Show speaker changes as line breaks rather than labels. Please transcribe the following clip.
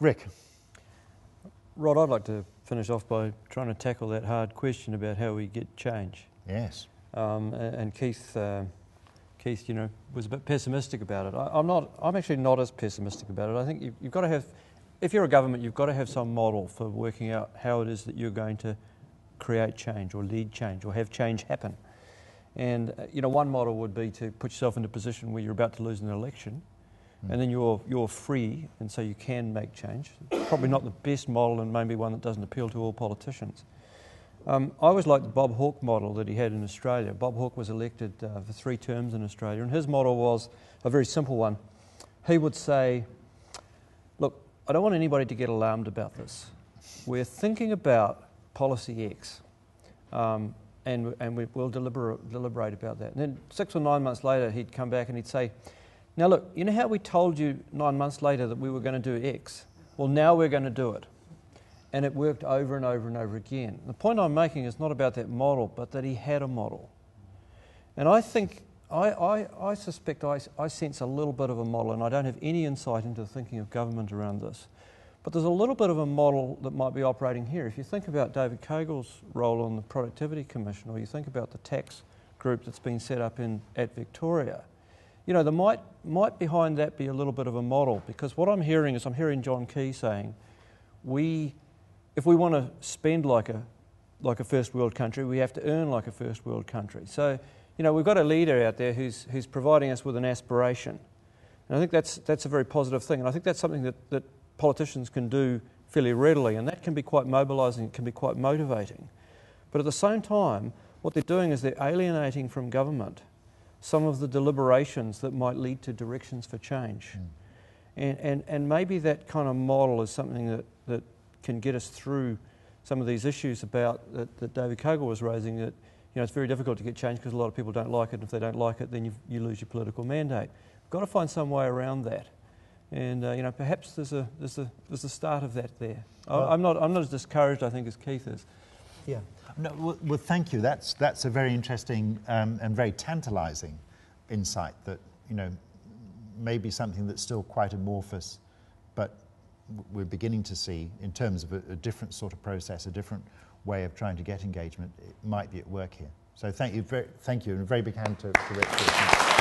Rick.
Rod, I'd like to finish off by trying to tackle that hard question about how we get change.
Yes.
And Keith, you know, was a bit pessimistic about it. I'm actually not as pessimistic about it. I think you've got to have, if you're a government, you've got to have some model for working out how it is that you're going to create change or lead change or have change happen. And you know, one model would be to put yourself in a position where you're about to lose an election, and then you're free, and so you can make change. Probably not the best model, and maybe one that doesn't appeal to all politicians. I always liked the Bob Hawke model that he had in Australia. Bob Hawke was elected for 3 terms in Australia, and his model was a very simple one. He would say, look, I don't want anybody to get alarmed about this. We're thinking about policy X, and we'll deliberate about that. And then 6 or 9 months later, he'd come back and he'd say, now look, you know how we told you 9 months later that we were going to do X? Well, now we're going to do it. And it worked over and over and over again. The point I'm making is not about that model, but that he had a model. And I think, I suspect I sense a little bit of a model, and I don't have any insight into the thinking of government around this. But there's a little bit of a model that might be operating here. If you think about David Kogel's role on the Productivity Commission, or you think about the tax group that's been set up at Victoria, you know, there might behind that be a little bit of a model, because what I'm hearing is John Key saying, if we want to spend like a first world country, we have to earn like a first world country. So, you know, we've got a leader out there who's providing us with an aspiration. And I think that's a very positive thing. And I think that's something that politicians can do fairly readily, and that can be quite mobilising, it can be quite motivating. But at the same time, what they're doing is they're alienating from government some of the deliberations that might lead to directions for change. And maybe that kind of model is something that can get us through some of these issues about that David Kogel was raising, that, you know, it's very difficult to get change because a lot of people don't like it, and if they don't like it, then you lose your political mandate. We've got to find some way around that. And you know, perhaps there's a start of that there. I'm not as discouraged, I think, as Keith is.
Yeah. No, well, thank you. That's a very interesting and very tantalising insight that, you know, may be something that's still quite amorphous, but we're beginning to see, in terms of a different sort of process, a different way of trying to get engagement, it might be at work here. So thank you, and a very big hand to Rick.